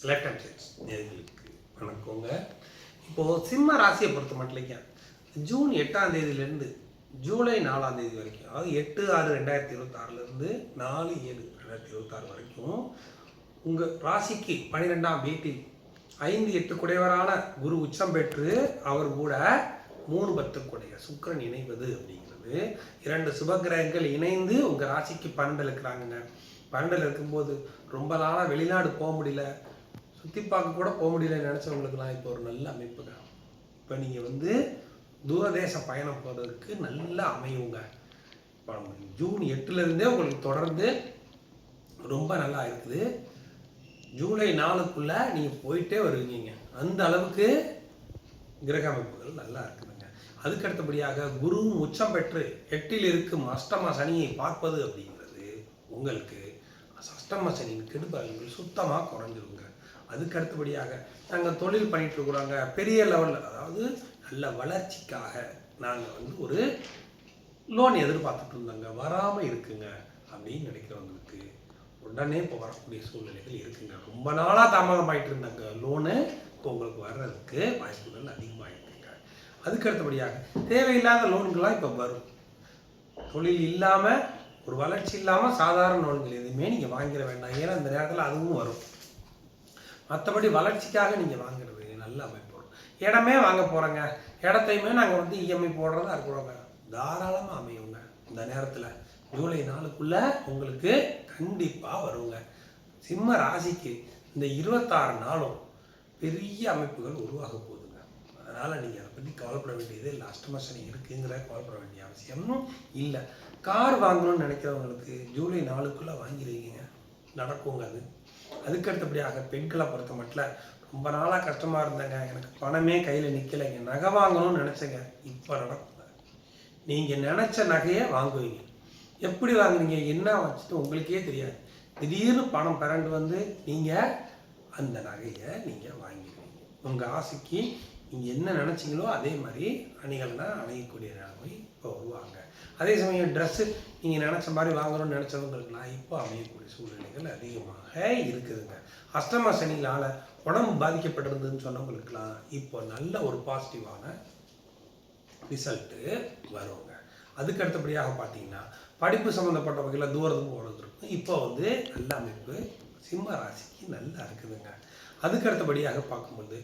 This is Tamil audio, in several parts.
லெஃப்ட் ஹேண்ட் சைட்ஸ் நேர்களுக்கு வணக்கங்க. இப்போது சிம்ம ராசியை பொறுத்த மட்டும் ஜூன் 8ஆம் தேதியிலேருந்து ஜூலை 4ஆம் தேதி வரைக்கும், அதாவது 8/6/2026 4/7/2026 வரைக்கும் உங்கள் ராசிக்கு 12ஆம் வீட்டில் 5-8 குடையவரான குரு உச்சம் பெற்று அவர் கூட 3-10 குடைய சுக்கிரன் இணைவது அப்படிங்கிறது 2 சுபகிரகங்கள் இணைந்து உங்கள் ராசிக்கு 12 இருக்கிறாங்க. 12 இருக்கும்போது ரொம்ப நாளாக வெளிநாடு போக முடியல, சுற்றி பார்க்க கூட போக முடியலன்னு நினச்சவங்களுக்குலாம் இப்போ ஒரு நல்ல அமைப்பு தான். இப்போ நீங்கள் தூரதேச பயணம் போகிறதுக்கு நல்லா அமையுங்க. இப்போ ஜூன் 8லேருந்தே உங்களுக்கு தொடர்ந்து ரொம்ப நல்லா இருக்குது. ஜூலை 4க்குள்ளே நீங்கள் போயிட்டே வருவீங்க. அந்த அளவுக்கு கிரக அமைப்புகள் நல்லா இருக்குதுங்க. அதுக்கு அடுத்தபடியாக குருவும் உச்சம் பெற்று 8இல் இருக்கும் அஷ்டம சனியை பார்ப்பது அப்படிங்கிறது உங்களுக்கு அஷ்டம சனியின் கெடுபலன்கள் சுத்தமாக குறைஞ்சிருங்க. அதுக்கு அடுத்தபடியாக நாங்கள் தொழில் பண்ணிட்டு இருக்கிறாங்க, பெரிய லெவலில், அதாவது நல்ல வளர்ச்சிக்காக நாங்கள் ஒரு லோன் எதிர்பார்த்துட்டு இருந்தாங்க, வராமல் இருக்குங்க அப்படின்னு நினைக்கிறவங்களுக்கு உடனே இப்போ வரக்கூடிய சூழ்நிலைகள் இருக்குங்க. ரொம்ப நாளாக தாமதமாயிட்டு இருந்தாங்க லோனு, இப்போ உங்களுக்கு வர்றதுக்கு வாய்ப்புகள் அதிகமாக இருக்குங்க. அதுக்கு அடுத்தபடியாக தேவையில்லாத லோன்கள்லாம் இப்போ வரும். தொழில் இல்லாமல், ஒரு வளர்ச்சி இல்லாமல் சாதாரண லோன்கள் எதுவுமே நீங்கள் வாங்கிட வேண்டாம். ஏன்னா இந்த நேரத்தில் அதுவும் வரும். மற்றபடி வளர்ச்சிக்காக நீங்கள் வாங்குறது நல்ல அமைப்பு வரும். இடமே வாங்க போகிறோங்க, இடத்தையுமே நாங்கள் இஎம்ஐ போடுறதா இருக்கிறோங்க, தாராளமாக அமையுங்க. இந்த நேரத்தில் ஜூலை 4க்குள்ளே உங்களுக்கு கண்டிப்பாக வருங்க. சிம்ம ராசிக்கு இந்த 26 நாளும் பெரிய அமைப்புகள் உருவாக போகுதுங்க. அதனால் நீங்கள் அதை பற்றி கவலைப்பட வேண்டியது இல்லை. அஷ்டம சனி இருக்குங்கிற கவலைப்பட வேண்டிய அவசியமும் இல்லை. கார் வாங்கணும்னு நினைக்கிறவங்களுக்கு ஜூலை 4க்குள்ளே வாங்கிடுவீங்க, நடக்குங்க அது. அதுக்கு அடுத்தபடியாக பெண்களை பொறுத்த மட்டும் ரொம்ப நாளாக கஷ்டமாக இருந்தாங்க, எனக்கு பணமே கையில் நிற்கலைங்க, நகை வாங்கணும்னு நினச்சேங்க, இப்போ நடக்குங்க. நீங்கள் நினச்ச நகையை வாங்குவீங்க. எப்படி வாங்குவீங்க, என்ன வச்சுட்டு உங்களுக்கே தெரியாது. திடீர்னு பணம் பிறண்டு நீங்கள் அந்த நகையை நீங்கள் வாங்கிடுவீங்க. உங்கள் ஆசைக்கு நீங்கள் என்ன நினச்சிங்களோ அதே மாதிரி அணிகள்னா அணியக்கூடிய நிலைமை இப்போ வருவாங்க. அதே சமயம் ட்ரெஸ்ஸு நீங்கள் நினச்ச மாதிரி வாங்கணும்னு நினச்சவங்களுக்குலாம் இப்போ அமையக்கூடிய சூழ்நிலைகள் அதிகமாக இருக்குதுங்க. அஷ்டம சனியினால் உடம்பு பாதிக்கப்பட்டிருந்ததுன்னு சொன்னவங்களுக்குலாம் இப்போ நல்ல ஒரு பாசிட்டிவான ரிசல்ட்டு வருங்க. அதுக்கு அடுத்தபடியாக பார்த்தீங்கன்னா படிப்பு சம்மந்தப்பட்ட வகையில் தூரத்துக்கு போகிறது இருக்கும். இப்போ நல்ல அமைப்பு சிம்ம ராசிக்கு நல்லா இருக்குதுங்க. அதுக்கு அடுத்தபடியாக பார்க்கும்போது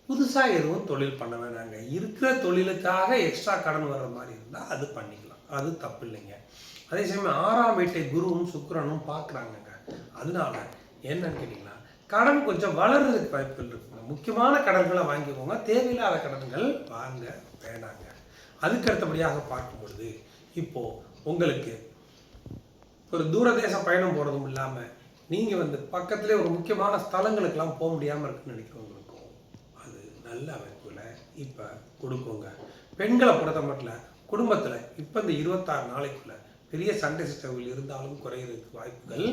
புதுசாக எதுவும் தொழில் பண்ண வேணாங்க. இருக்கிற தொழிலுக்காக எக்ஸ்ட்ரா கடன் வர்ற மாதிரி இருந்தால் அது பண்ணிக்கலாம், அது தப்பு இல்லைங்க. அதே சமயம் 6ஆம் வீட்டை குருவும் சுக்கிரனும் பார்க்குறாங்கங்க. அதனால என்னன்னு கேட்டிங்கன்னா கடன் கொஞ்சம் வளர்றதுக்கு வாய்ப்புகள் இருக்குங்க. முக்கியமான கடன்களை வாங்கிக்கோங்க, தேவையில்லாத கடன்கள் வாங்க வேணாங்க. அதுக்கு அடுத்தபடியாக பார்க்கும்பொழுது இப்போது உங்களுக்கு ஒரு தூரதேச பயணம் போகிறதும் இல்லாமல் நீங்கள் பக்கத்துலேயே ஒரு முக்கியமான ஸ்தலங்களுக்கெல்லாம் போக முடியாமல் இருக்குன்னு நினைக்கிறவங்களுக்கும் அது நல்ல அமைப்பில் இப்போ கொடுக்குங்க. பெண்களை பொறுத்த மட்டும் குடும்பத்தில் இப்போ இந்த 26 நாளைக்குள்ள பெரிய சண்டை சிஸ்டங்கள் இருந்தாலும் குறையிறதுக்கு வாய்ப்புகள்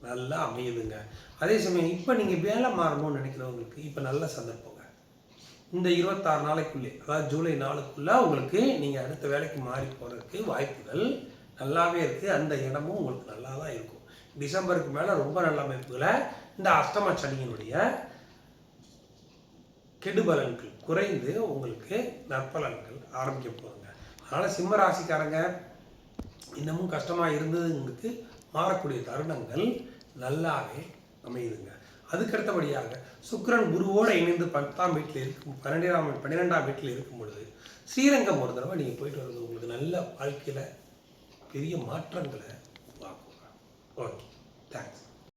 நல்லா அமையுதுங்க. அதே சமயம் இப்போ நீங்கள் வேலை மாறணும்னு நினைக்கிறவங்களுக்கு இப்போ நல்ல சந்தர்ப்பங்க. இந்த 26 நாளைக்குள்ளே, அதாவது ஜூலை 4க்குள்ளே உங்களுக்கு நீங்கள் அடுத்த வேலைக்கு மாறி போகிறதுக்கு வாய்ப்புகள் நல்லாவே இருக்குது. அந்த இடமும் உங்களுக்கு நல்லா தான் இருக்கும். டிசம்பருக்கு மேலே ரொம்ப நல்ல அமைப்புகளை இந்த அஷ்டம சனியினுடைய கெடுபலன்கள் குறைந்து உங்களுக்கு நற்பலன்கள் ஆரம்பிக்க போகுங்க. அதனால் சிம்ம ராசிக்காரங்க இன்னமும் கஷ்டமாக இருந்ததுங்களுக்கு மாறக்கூடிய தருணங்கள் நல்லாவே அமையுதுங்க. அதுக்கு அடுத்தபடியாக சுக்கிரன் குருவோடு இணைந்து 10ஆம் வீட்டில் இருக்கும், 12ஆம் வீட்டில் இருக்கும் பொழுது ஸ்ரீரங்கம் ஒரு தடவை நீங்கள் போயிட்டு வருது உங்களுக்கு நல்ல வாழ்க்கையில் பெரிய மாற்றங்களை உருவாக்குங்க. Okay, thanks.